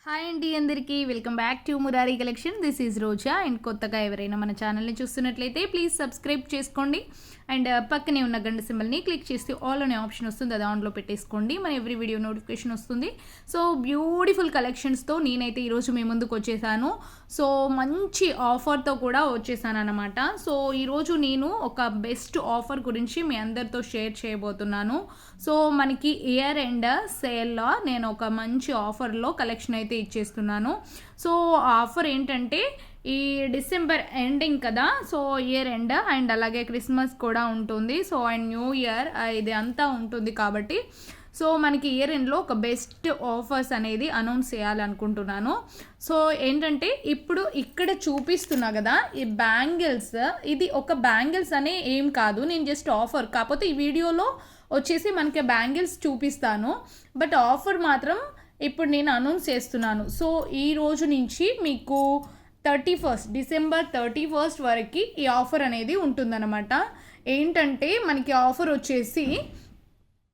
Hi అండి అందరికీ welcome back to Murari collection. This is Roja. And కొత్తగా ఎవరైనా మన ఛానల్ని చూస్తున్నట్లయితే ప్లీజ్ సబ్స్క్రైబ్ చేసుకోండి. అండ్ పక్కనే ఉన్న గంట సింబల్ని క్లిక్ చేస్తే ఆల్ అనే ఆప్షన్ వస్తుంది, అది ఆన్లో పెట్టేసుకోండి. మన ఎవ్రీ వీడియో నోటిఫికేషన్ వస్తుంది. సో బ్యూటిఫుల్ కలెక్షన్స్తో నేనైతే ఈరోజు మీ ముందుకు వచ్చేసాను. సో మంచి ఆఫర్తో కూడా వచ్చేసాను అనమాట. సో ఈరోజు నేను ఒక బెస్ట్ ఆఫర్ గురించి మీ అందరితో షేర్ చేయబోతున్నాను. సో మనకి ఇయర్ ఎండ్ సేల్లో నేను ఒక మంచి ఆఫర్లో కలెక్షన్ అయితే ఇచ్చేస్తున్నాను. సో ఆఫర్ ఏంటంటే ఈ డిసెంబర్ ఎండింగ్ కదా, సో ఇయర్ ఎండ్ అండ్ అలాగే క్రిస్మస్ కూడా ఉంటుంది. సో అండ్ న్యూ ఇయర్ ఇది అంతా ఉంటుంది కాబట్టి సో మనకి ఇయర్ ఎండ్లో ఒక బెస్ట్ ఆఫర్స్ అనేది అనౌన్స్ చేయాలనుకుంటున్నాను. సో ఏంటంటే ఇప్పుడు ఇక్కడ చూపిస్తున్నా కదా ఈ బ్యాంగిల్స్, ఇది ఒక బ్యాంగిల్స్ అనే ఏం కాదు, నేను జస్ట్ ఆఫర్ కాకపోతే ఈ వీడియోలో వచ్చేసి మనకి బ్యాంగిల్స్ చూపిస్తాను, బట్ ఆఫర్ మాత్రం ఇప్పుడు నేను అనౌన్స్ చేస్తున్నాను. సో ఈ రోజు నుంచి మీకు డిసెంబర్ 31 వరకు ఈ ఆఫర్ అనేది ఉంటుందన్నమాట. ఏంటంటే మనకి ఆఫర్ వచ్చేసి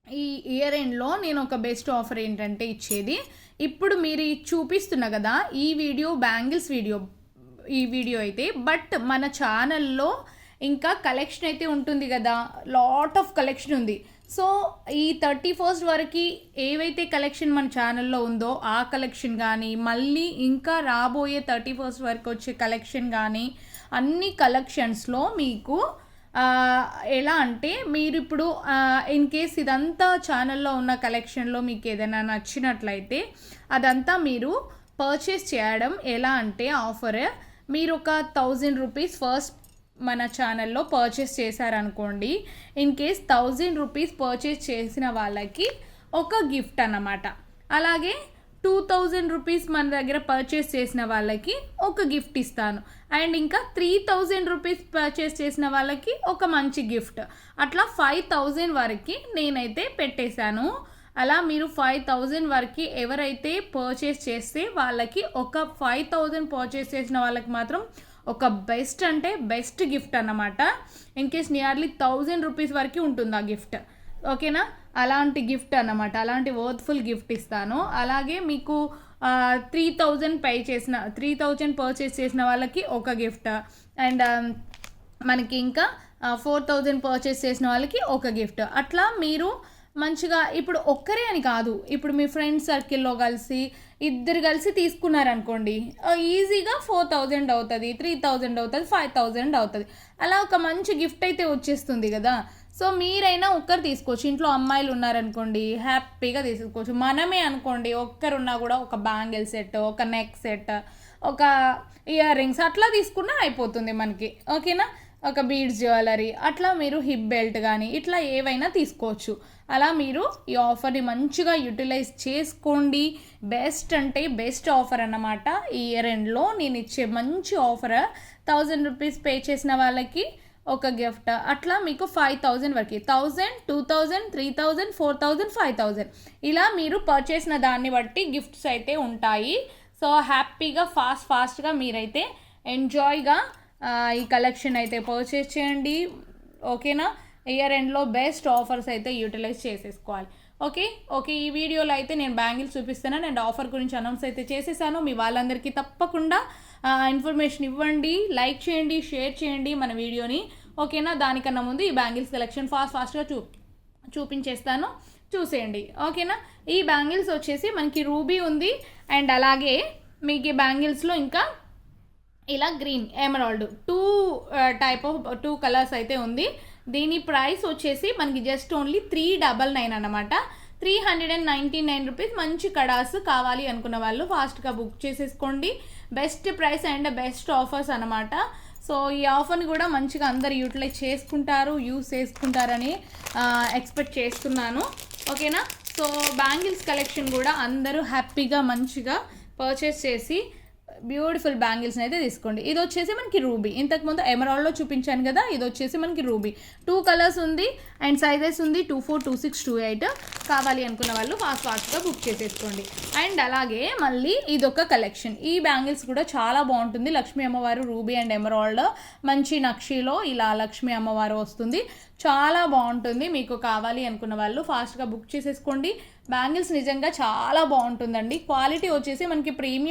ఈ ఇయర్ ఎండ్లో నేను ఒక బెస్ట్ ఆఫర్ ఏంటంటే ఇచ్చేది, ఇప్పుడు మీరు చూపిస్తున్నా కదా ఈ వీడియో బ్యాంగిల్స్ వీడియో అయితే, బట్ మన ఛానల్లో ఇంకా కలెక్షన్ అయితే ఉంటుంది కదా, లాట్ ఆఫ్ కలెక్షన్ ఉంది. సో ఈ 31 వరకు ఏవైతే కలెక్షన్ మన ఛానల్లో ఉందో ఆ కలెక్షన్ కానీ, మళ్ళీ ఇంకా రాబోయే 31 వరకు వచ్చే కలెక్షన్ కానీ, అన్ని కలెక్షన్స్లో మీకు ఎలా అంటే మీరు ఇప్పుడు ఇన్ కేస్ ఇదంతా ఛానల్లో ఉన్న కలెక్షన్లో మీకు ఏదైనా నచ్చినట్లయితే అదంతా మీరు పర్చేస్ చేయడం ఎలా అంటే ఆఫర్, మీరు ఒక 1000 రూపీస్ ఫస్ట్ మన ఛానల్లో పర్చేస్ చేశారనుకోండి, ఇన్ కేస్ 1000 రూపీస్ పర్చేస్ చేసిన వాళ్ళకి ఒక గిఫ్ట్ అన్నమాట. అలాగే 2000 రూపీస్ మన దగ్గర పర్చేస్ చేసిన వాళ్ళకి ఒక గిఫ్ట్ ఇస్తాను. అండ్ ఇంకా 3000 రూపీస్ పర్చేస్ చేసిన వాళ్ళకి ఒక మంచి గిఫ్ట్, అట్లా 5000 వరకు నేనైతే పెట్టేశాను. అలా మీరు 5000 వరకు ఎవరైతే పర్చేస్ చేస్తే వాళ్ళకి ఒక 5000 పర్చేస్ చేసిన వాళ్ళకి మాత్రం ఒక బెస్ట్ అంటే బెస్ట్ గిఫ్ట్ అన్నమాట. ఇన్ కేస్ నియర్లీ 1000 రూపీస్ వరకు ఉంటుంది ఆ గిఫ్ట్, ఓకేనా? అలాంటి గిఫ్ట్ అన్నమాట, అలాంటి వర్త్ఫుల్ గిఫ్ట్ ఇస్తాను. అలాగే మీకు 3000 పర్చేస్ చేసిన వాళ్ళకి ఒక గిఫ్ట్, అండ్ మనకి ఇంకా 4000 పర్చేస్ చేసిన వాళ్ళకి ఒక గిఫ్ట్. అట్లా మీరు మంచిగా ఇప్పుడు ఒక్కరే అని కాదు, ఇప్పుడు మీ ఫ్రెండ్స్ సర్కిల్లో ఇద్దరు కలిసి తీసుకున్నారనుకోండి, ఈజీగా 4000 అవుతుంది, 3000 అవుతుంది, 5000 అవుతుంది. అలా ఒక మంచి గిఫ్ట్ అయితే వచ్చేస్తుంది కదా. సో మీరైనా ఒక్కరు తీసుకోవచ్చు, ఇంట్లో అమ్మాయిలు ఉన్నారనుకోండి హ్యాపీగా తీసుకోవచ్చు. మనమే అనుకోండి ఒక్కరున్నా కూడా ఒక బ్యాంగిల్ సెట్, ఒక నెక్ సెట్, ఒక ఇయర్ రింగ్స్ అట్లా తీసుకున్నా అయిపోతుంది మనకి, ఓకేనా? ఒక బీడ్స్ జ్యువెలరీ అట్లా మీరు హిప్ బెల్ట్ కానీ ఇట్లా ఏవైనా తీసుకోవచ్చు. అలా మీరు ఈ ఆఫర్ని మంచిగా యూటిలైజ్ చేసుకోండి. బెస్ట్ అంటే బెస్ట్ ఆఫర్ అన్నమాట. ఈ ఇయర్ ఎండ్లో నేను ఇచ్చే మంచి ఆఫర్, 1000 రూపీస్ పే చేసిన వాళ్ళకి ఒక గిఫ్ట్, అట్లా మీకు 5000 వరకు 1000, 2000, 3000, 4000, 5000 ఇలా మీరు పర్చేస్ చేసిన దాన్ని బట్టి గిఫ్ట్స్ అయితే ఉంటాయి. సో హ్యాపీగా ఫాస్ట్గా మీరైతే ఎంజాయ్గా ఈ కలెక్షన్ అయితే పర్చేస్ చేయండి, ఓకేనా? ఇయర్ ఎండ్లో బెస్ట్ ఆఫర్స్ అయితే యూటిలైజ్ చేసేసుకోవాలి. ఓకే ఈ వీడియోలో అయితే నేను బ్యాంగిల్స్ చూపిస్తున్నాను అండ్ ఆఫర్ గురించి అనౌన్స్ అయితే చేసేసాను. మీ వాళ్ళందరికీ తప్పకుండా ఇన్ఫర్మేషన్ ఇవ్వండి, లైక్ చేయండి, షేర్ చేయండి మన వీడియోని, ఓకేనా? దానికన్నా ముందు ఈ బ్యాంగిల్స్ కలెక్షన్ ఫాస్ట్గా చూపించేస్తాను, చూసేయండి, ఓకేనా? ఈ బ్యాంగిల్స్ వచ్చేసి మనకి రూబీ ఉంది, అండ్ అలాగే మీకు ఈ బ్యాంగిల్స్లో ఇంకా ఇలా గ్రీన్ ఎమరాల్డ్ టూ కలర్స్ అయితే ఉంది. దీని ప్రైస్ వచ్చేసి మనకి జస్ట్ ఓన్లీ 399 అన్నమాట, 399 రూపీస్. మంచి కడాస్ కావాలి అనుకున్న వాళ్ళు ఫాస్ట్గా బుక్ చేసేసుకోండి. Best price and best offers అన్నమాట. సో ఈ ఆఫర్ని కూడా మంచిగా అందరు యూటిలైజ్ యూస్ చేసుకుంటారని ఎక్స్పెక్ట్ చేస్తున్నాను, ఓకేనా? సో బ్యాంగిల్స్ కలెక్షన్ కూడా అందరూ హ్యాపీగా మంచిగా పర్చేస్ చేసి బ్యూటిఫుల్ బ్యాంగిల్స్ని అయితే తీసుకోండి. ఇది వచ్చేసి మనకి రూబీ, ఇంతకుముందు ఎమరాల్డ్లో చూపించాను కదా, ఇది వచ్చేసి మనకి రూబీ. 2 కలర్స్ ఉంది అండ్ సైజెస్ ఉంది 24, 26, 28. కావాలి అనుకున్న వాళ్ళు ఫాస్ట్గా బుక్ చేసేసుకోండి. అండ్ అలాగే మళ్ళీ ఇదొక కలెక్షన్, ఈ బ్యాంగిల్స్ కూడా చాలా బాగుంటుంది. లక్ష్మీ అమ్మవారు రూబీ అండ్ ఎమరాల్డ్ మంచి నక్షిలో ఇలా లక్ష్మీ అమ్మవారు వస్తుంది, చాలా బాగుంటుంది. మీకు కావాలి అనుకున్న వాళ్ళు ఫాస్ట్గా బుక్ చేసేసుకోండి. బ్యాంగిల్స్ నిజంగా చాలా బాగుంటుందండి. క్వాలిటీ వచ్చేసి మనకి ప్రీమియం